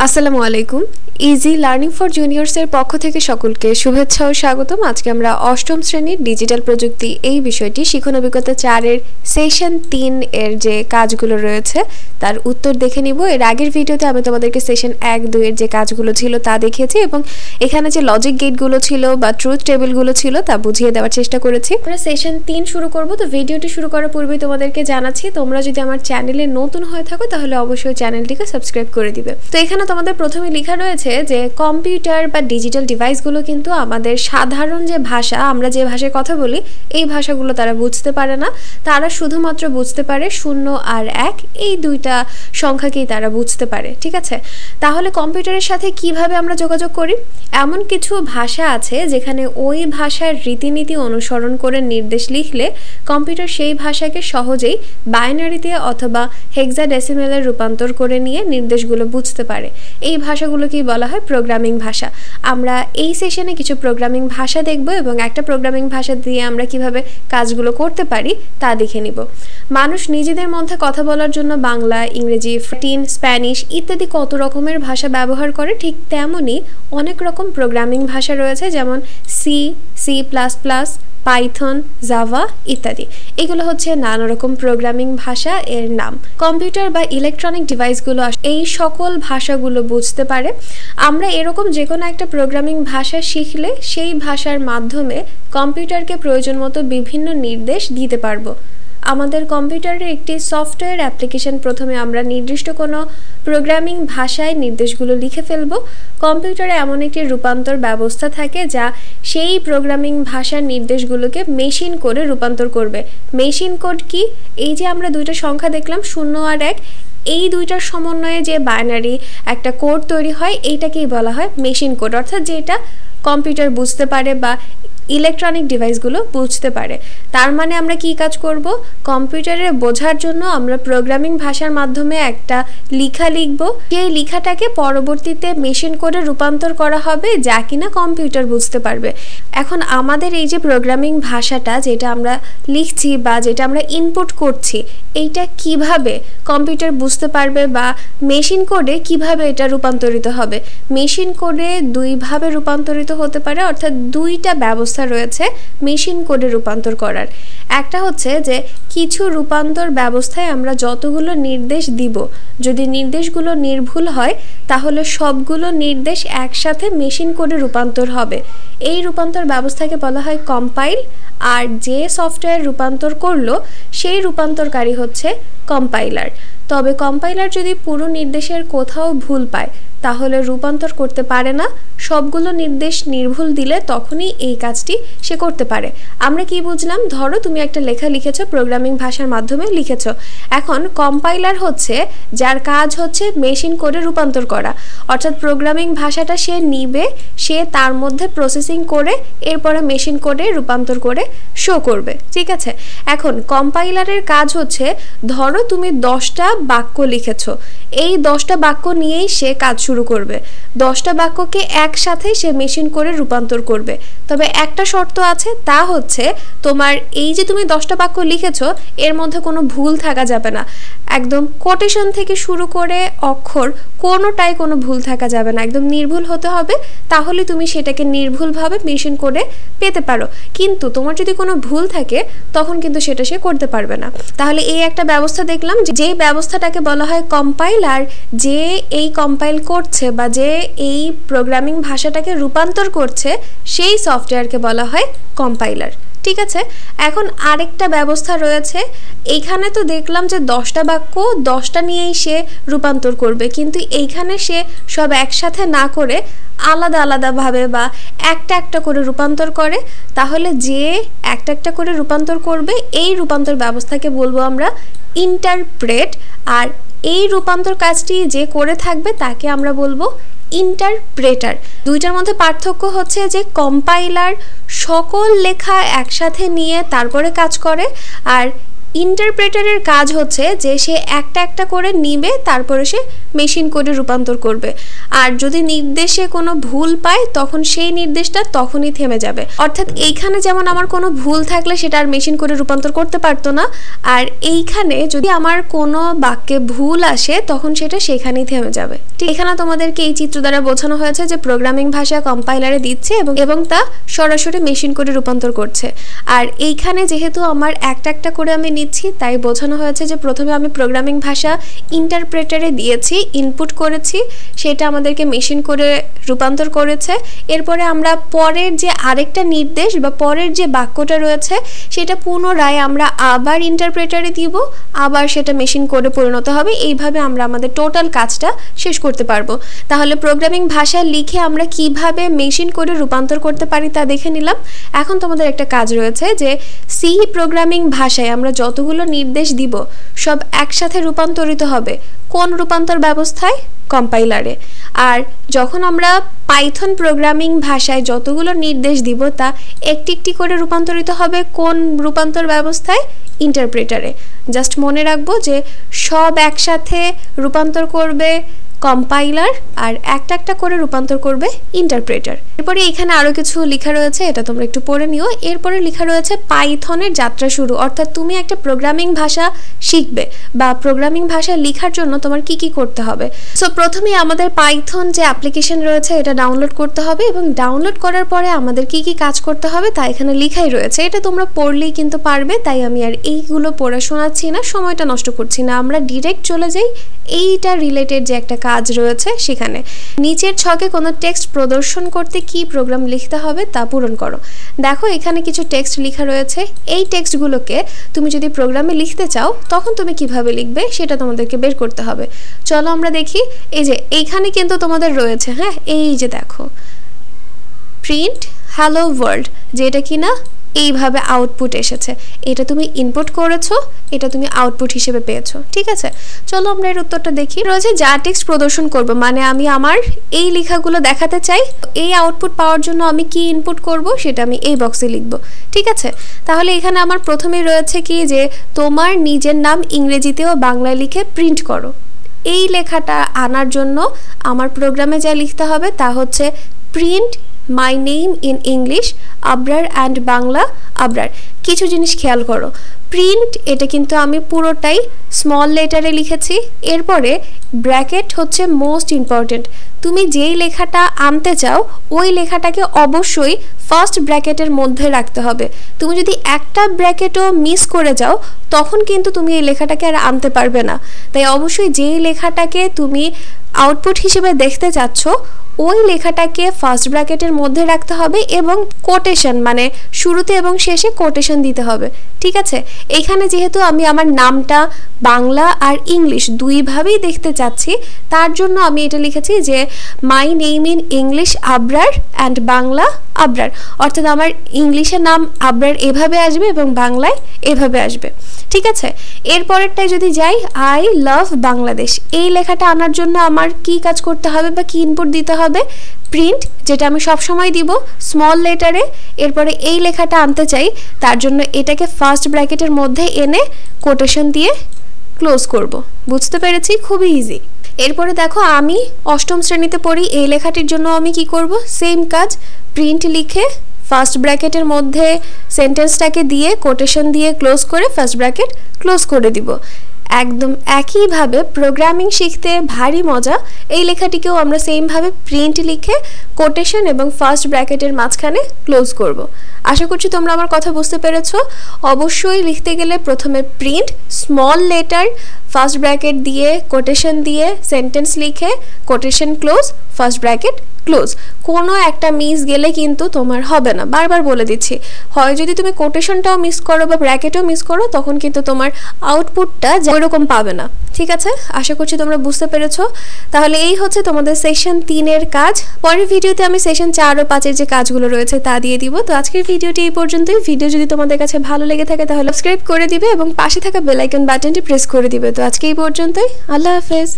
আসসালামু আলাইকুম। Easy learning for জুনিয়র্সের পক্ষ থেকে সকলকে শুভেচ্ছা ও স্বাগতম। আজকে আমরা অষ্টম শ্রেণীর ডিজিটাল প্রযুক্তি এই বিষয়টি শিখন অভিজ্ঞতা 4 এর সেশন 3 এর যে কাজগুলো রয়েছে তার উত্তর দেখে নিব। এর আগের ভিডিওতে আমি তোমাদেরকে সেশন 1, 2 এর যে কাজগুলো ছিল তা দেখিয়েছি এবং এখানে যে লজিক গেটগুলো ছিল বা ট্রুথ টেবিলগুলো ছিল তা বুঝিয়ে দেওয়ার চেষ্টা করেছি। আমরা সেশন 3 শুরু করব। তো ভিডিওটি শুরু করার পূর্বে তোমাদেরকে জানাচ্ছি, তোমরা যদি আমার চ্যানেলে নতুন হয়ে থাকো তাহলে অবশ্যই চ্যানেলটিকে সাবস্ক্রাইব করে দিবে। তো এখানে তোমাদের প্রথমে লেখা রয়েছে যে কম্পিউটার বা ডিজিটাল ডিভাইসগুলো কিন্তু আমাদের সাধারণ যে ভাষা, আমরা যে ভাষায় কথা বলি এই ভাষাগুলো তারা বুঝতে পারে না। তারা শুধুমাত্র বুঝতে পারে 0 আর 1, এই দুইটা সংখ্যাকেই তারা বুঝতে পারে। ঠিক আছে, তাহলে কম্পিউটারের সাথে কিভাবে আমরা যোগাযোগ করি? এমন কিছু ভাষা আছে যেখানে ওই ভাষার রীতিনীতি অনুসরণ করে নির্দেশ লিখলে কম্পিউটার সেই ভাষাকে সহজেই বাইনারিতে অথবা হেক্সাডেসিমেলে রূপান্তর করে নিয়ে নির্দেশগুলো বুঝতে পারে। এই ভাষাগুলোকেই বলা হয় প্রোগ্রামিং ভাষা। আমরা এই সেশনে কিছু প্রোগ্রামিং ভাষা দেখব এবং একটা প্রোগ্রামিং ভাষা দিয়ে আমরা কিভাবে কাজগুলো করতে পারি তা দেখে নিব। মানুষ নিজেদের মধ্যে কথা বলার জন্য বাংলা, ইংরেজি, লাতিন, স্প্যানিশ ইত্যাদি কত রকমের ভাষা ব্যবহার করে, ঠিক তেমনই অনেক রকম প্রোগ্রামিং ভাষা রয়েছে, যেমন সি, C++, পাইথন, জাভা ইত্যাদি। এগুলো হচ্ছে নানা রকম প্রোগ্রামিং ভাষা এর নাম। কম্পিউটার বা ইলেকট্রনিক ডিভাইসগুলো এই সকল ভাষাগুলো বুঝতে পারে। আমরা এরকম যে কোনো একটা প্রোগ্রামিং ভাষা শিখলে সেই ভাষার মাধ্যমে কম্পিউটারকে প্রয়োজন মতো বিভিন্ন নির্দেশ দিতে পারবো। আমাদের কম্পিউটারের একটি সফটওয়্যার অ্যাপ্লিকেশন প্রথমে আমরা নির্দিষ্ট কোনো প্রোগ্রামিং ভাষায় নির্দেশগুলো লিখে ফেলব। কম্পিউটারে এমন একটি রূপান্তর ব্যবস্থা থাকে যা সেই প্রোগ্রামিং ভাষার নির্দেশগুলোকে মেশিন করে রূপান্তর করবে। মেশিন কোড কি? এই যে আমরা দুইটা সংখ্যা দেখলাম 0 আর 1, এই দুইটার সমন্বয়ে যে বাইনারি একটা কোড তৈরি হয় এইটাকেই বলা হয় মেশিন কোড, অর্থাৎ যেটা কম্পিউটার বুঝতে পারে বা ইলেকট্রনিক ডিভাইসগুলো বুঝতে পারে। তার মানে আমরা কি কাজ করব? কম্পিউটারে বোঝার জন্য আমরা প্রোগ্রামিং ভাষার মাধ্যমে একটা লেখা লিখব। সেই লেখাটাকে পরবর্তীতে মেশিন কোডে রূপান্তর করা হবে যা কিনা কম্পিউটার বুঝতে পারবে। এখন আমাদের এই যে প্রোগ্রামিং ভাষাটা যেটা আমরা লিখছি বা যেটা আমরা ইনপুট করছি, এইটা কিভাবে কম্পিউটার বুঝতে পারবে বা মেশিন কোডে কিভাবে এটা রূপান্তরিত হবে? মেশিন কোডে দুইভাবে রূপান্তরিত হতে পারে, অর্থাৎ দুইটা ব্যবস্থা রয়েছে মেশিন কোডে রূপান্তর করার। একটা হচ্ছে যে কিছু রূপান্তর ব্যবস্থায় আমরা যতগুলো নির্দেশ দিব, যদি নির্দেশগুলো নির্ভুল হয় তাহলে সবগুলো নির্দেশ একসাথে মেশিন কোডে রূপান্তর হবে। এই রূপান্তর ব্যবস্থাকে বলা হয় কম্পাইল। আর যে সফটওয়্যার রূপান্তর করলো সেই রূপান্তরকারী হচ্ছে কম্পাইলার। তবে কম্পাইলার যদি পুরো নির্দেশের কোথাও ভুল পায় তাহলে রূপান্তর করতে পারে না। সবগুলো নির্দেশ নির্ভুল দিলে তখনই এই কাজটি সে করতে পারে। আমরা কি বুঝলাম? ধরো তুমি একটা লেখা লিখেছো, প্রোগ্রামিং ভাষার মাধ্যমে লিখেছো। এখন কম্পাইলার হচ্ছে যার কাজ হচ্ছে মেশিন কোডে রূপান্তর করা, অর্থাৎ প্রোগ্রামিং ভাষাটা সে নিবে, সে তার মধ্যে প্রসেসিং করে এরপরে মেশিন কোডে রূপান্তর করে শো করবে। ঠিক আছে, এখন কম্পাইলারের কাজ হচ্ছে ধরো তুমি 10টা বাক্য লিখেছো, এই 10টা বাক্য নিয়েই সে কাজ শুরু করবে। 10টা বাক্যকে একসাথে সে মেশিন করে রূপান্তর করবে। তবে একটা শর্ত আছে, তা হচ্ছে তোমার এই যে তুমি 10টা বাক্য লিখেছো এর মধ্যে কোনো ভুল থাকা যাবে না। একদম কোটেশন থেকে শুরু করে অক্ষর কোনোটাই কোনো ভুল থাকা যাবে না, একদম নির্ভুল হতে হবে। তাহলে তুমি সেটাকে নির্ভুলভাবে মেশিন করে পেতে পারো। কিন্তু তোমার যদি কোনো ভুল থাকে তখন কিন্তু সেটা সে করতে পারবে না। তাহলে এই একটা ব্যবস্থা দেখলাম, যে ব্যবস্থাটাকে বলা হয় কম্পাইল, আর যে এই কম্পাইল করছে বা যে এই প্রোগ্রামিং ভাষাটাকে রূপান্তর করছে সেই সফটওয়্যারকে বলা হয় কম্পাইলার। ঠিক আছে, এখন আরেকটা ব্যবস্থা রয়েছে। এইখানে তো দেখলাম যে 10টা বাক্য 10টা নিয়েই সে রূপান্তর করবে, কিন্তু এইখানে সে সব একসাথে না করে আলাদা আলাদাভাবে বা একটা একটা করে রূপান্তর করে। তাহলে যে একটা একটা করে রূপান্তর করবে এই রূপান্তর ব্যবস্থাকে বলবো আমরা ইন্টারপ্রেট। আর এই রূপান্তর কাজটি যে করে থাকবে তাকে আমরা বলবো ইন্টারপ্রেটার। দুইটার মধ্যে পার্থক্য হচ্ছে যে কম্পাইলার সকল লেখা একসাথে নিয়ে তারপরে কাজ করে, আর ইন্টারপ্রেটারের কাজ হচ্ছে যে সে একটা একটা করে নিবে, তারপরে সে মেশিন কোডে রূপান্তর করবে। আর যদি নির্দেশে কোনো ভুল পায় তখন সেই নির্দেশটা তখনই থেমে যাবে। অর্থাৎ এইখানে যেমন আমার কোনো ভুল থাকলে সেটা আর মেশিন কোডে রূপান্তর করতে পারতো না, আর এইখানে যদি আমার কোনো বাক্যে ভুল আসে তখন সেটা সেখানেই থেমে যাবে। ঠিক এখানে তোমাদেরকে এই চিত্র দ্বারা বোঝানো হয়েছে যে প্রোগ্রামিং ভাষা কম্পাইলারে দিচ্ছে এবং তা সরাসরি মেশিন কোডে রূপান্তর করছে। আর এইখানে যেহেতু আমার একটা একটা করে আমি নিচ্ছি, তাই বোঝানো হয়েছে যে প্রথমে আমি প্রোগ্রামিং ভাষা ইন্টারপ্রেটারে দিয়েছি, ইনপুট করেছি, সেটা আমাদেরকে মেশিন কোডে রূপান্তর করেছে। এরপরে আমরা পরের যে আরেকটা নির্দেশ বা পরের যে বাক্যটা রয়েছে সেটা পুনরায় আমরা আবার ইন্টারপ্রেটারে দিব, আবার সেটা মেশিন কোডে পরিণত হবে। এইভাবে আমরা আমাদের টোটাল কাজটা শেষ করতে পারবো। তাহলে প্রোগ্রামিং ভাষা লিখে আমরা কিভাবে মেশিন কোডে রূপান্তর করতে পারি তা দেখে নিলাম। এখন তোমাদের একটা কাজ রয়েছে যে সি প্রোগ্রামিং ভাষায় আমরা যতগুলো নির্দেশ দিব সব একসাথে রূপান্তরিত হবে। কোন রূপান্তর ব্যবস্থায়? কম্পাইলারে। আর যখন আমরা পাইথন প্রোগ্রামিং ভাষায় যতগুলো নির্দেশ দিব তা একটি একটি করে রূপান্তরিত হবে কোন রূপান্তর ব্যবস্থায়? ইন্টারপ্রেটারে। জাস্ট মনে রাখবো যে সব একসাথে রূপান্তর করবে কম্পাইলার আর একটা একটা করে রূপান্তর করবে ইন্টারপ্রেটার। এরপরে এখানে আরো কিছু লেখা রয়েছে, এটা তোমরা একটু পড়ে নিও। এরপরে লেখা রয়েছে পাইথনের যাত্রা শুরু, অর্থাৎ তুমি একটা প্রোগ্রামিং ভাষা শিখবে বা প্রোগ্রামিং ভাষা লেখার জন্য তোমার কি কি করতে হবে। সো প্রথমে আমাদের পাইথন যে অ্যাপ্লিকেশন রয়েছে এটা ডাউনলোড করতে হবে, এবং ডাউনলোড করার পরে আমাদের কি কি কাজ করতে হবে তা এখানে লেখাই রয়েছে। এটা তোমরা পড়লেই কিন্তু পারবে, তাই আমি আর এইগুলো পড়া শোনাচ্ছি না, সময়টা নষ্ট করছি না। আমরা ডিরেক্ট চলে যাই এইটা রিলেটেড যে একটা কাজ রয়েছে সেখানে। নিচের ছকে কোনো টেক্সট প্রদর্শন করতে কি প্রোগ্রাম লিখতে হবে তা পূরণ করো। দেখো এখানে কিছু টেক্সট লেখা রয়েছে, এই টেক্সটগুলোকে তুমি যদি প্রোগ্রামে লিখতে চাও তখন তুমি কিভাবে লিখবে সেটা তোমাদেরকে বের করতে হবে। চলো আমরা দেখি। এই যে এইখানে কিন্তু তোমাদের রয়েছে, হ্যাঁ এই যে দেখো প্রিন্ট হ্যালো ওয়ার্ল্ড, যেটা কিনা এইভাবে আউটপুট এসেছে। এটা তুমি ইনপুট করেছো, এটা তুমি আউটপুট হিসেবে পেয়েছো, ঠিক আছে। চলো আমরা এর উত্তরটা দেখি। রয়েছে যা টেক্সট প্রদর্শন করব, মানে আমি আমার এই লেখাগুলো দেখাতে চাই, এই আউটপুট পাওয়ার জন্য আমি কি ইনপুট করব সেটা আমি এই বক্সে লিখব, ঠিক আছে। তাহলে এখানে আমার প্রথমেই রয়েছে কি যে তোমার নিজের নাম ইংরেজিতে ও বাংলায় লিখে প্রিন্ট করো। এই লেখাটা আনার জন্য আমার প্রোগ্রামে যা লিখতে হবে তা হচ্ছে print my name in English Abrar and Bangla Abrar. কিছু জিনিস খেয়াল করো, প্রিন্ট এটা কিন্তু আমি পুরোটাই স্মল লেটারে লিখেছি। এরপরে ব্র্যাকেট হচ্ছে মোস্ট ইম্পর্টেন্ট। তুমি যেই লেখাটা আনতে চাও ওই লেখাটাকে অবশ্যই ফার্স্ট ব্র্যাকেটের মধ্যে রাখতে হবে। তুমি যদি একটা ব্র্যাকেটও মিস করে যাও তখন কিন্তু তুমি এই লেখাটাকে আর আনতে পারবে না। তাই অবশ্যই যেই লেখাটাকে তুমি আউটপুট হিসেবে দেখতে চাচ্ছ ওই লেখাটাকে ফার্স্ট ব্র্যাকেটের মধ্যে রাখতে হবে এবং কোটেশন মানে শুরুতে এবং শেষে কোটেশন দিতে হবে, ঠিক আছে। এইখানে যেহেতু আমি আমার নামটা বাংলা আর ইংলিশ দুইভাবেই দেখতে চাচ্ছি তার জন্য আমি এটা লিখেছি যে my name in English Abrar and Bangla Abrar, অর্থাৎ আমার ইংলিশের নাম আবরার এভাবে আসবে এবং বাংলায় এভাবে আসবে, ঠিক আছে। এরপরেরটায় যদি যাই আই লাভ বাংলাদেশ, এই লেখাটা আনার জন্য আমার কি কাজ করতে হবে বা কি ইনপুট দিতে হবে? প্রিন্ট, যেটা আমি সব সময় দিব স্মল লেটারে। এরপরে এই লেখাটা আনতে চাই তার জন্য এটাকে ফার্স্ট ব্র্যাকেটের মধ্যে এনে কোটেশন দিয়ে ক্লোজ করব। বুঝতে পেরেছি? খুবই ইজি। এরপরে দেখো আমি অষ্টম শ্রেণীতে পড়ি, এই লেখাটির জন্য আমি কি করব? সেম কাজ, প্রিন্ট লিখে ফার্স্ট ব্র্যাকেটের মধ্যে সেন্টেন্সটাকে দিয়ে কোটেশন দিয়ে ক্লোজ করে ফার্স্ট ব্র্যাকেট ক্লোজ করে দিব। একদম একইভাবে প্রোগ্রামিং শিখতে ভারী মজা, এই লেখাটিকেও আমরা সেমভাবে প্রিন্ট লিখে কোটেশন এবং ফার্স্ট ব্র্যাকেটের মাঝখানে ক্লোজ করব। আশা করছি তোমরা আমার কথা বুঝতে পেরেছো। অবশ্যই লিখতে গেলে প্রথমে print small letter first bracket দিয়ে কোটেশন দিয়ে সেন্টেন্স লিখে quotation close first bracket close. কোনো একটা মিস গেলে কিন্তু তোমার হবে না, বারবার বলে দিচ্ছি। হয় যদি তুমি কোটেশনটাও মিস করো বা ব্র্যাকেটও মিস করো তখন কিন্তু তোমার আউটপুটটা ওইরকম পাবে না, ঠিক আছে। আশা করছি তোমরা বুঝতে পেরেছো। তাহলে এই হচ্ছে তোমাদের সেশন 3-এর কাজ। পরের ভিডিওতে আমি সেশন 4 ও 5-এর যে কাজগুলো রয়েছে তা দিয়ে দিব। তো আজকের ভিডিওটি এই পর্যন্তই। ভিডিও যদি তোমাদের কাছে ভালো লেগে থাকে তাহলে সাবস্ক্রাইব করে দিবে এবং পাশে থাকা বেল আইকন বাটনটি প্রেস করে দিবে। তো আজকে এই পর্যন্তই, আল্লাহ হাফেজ।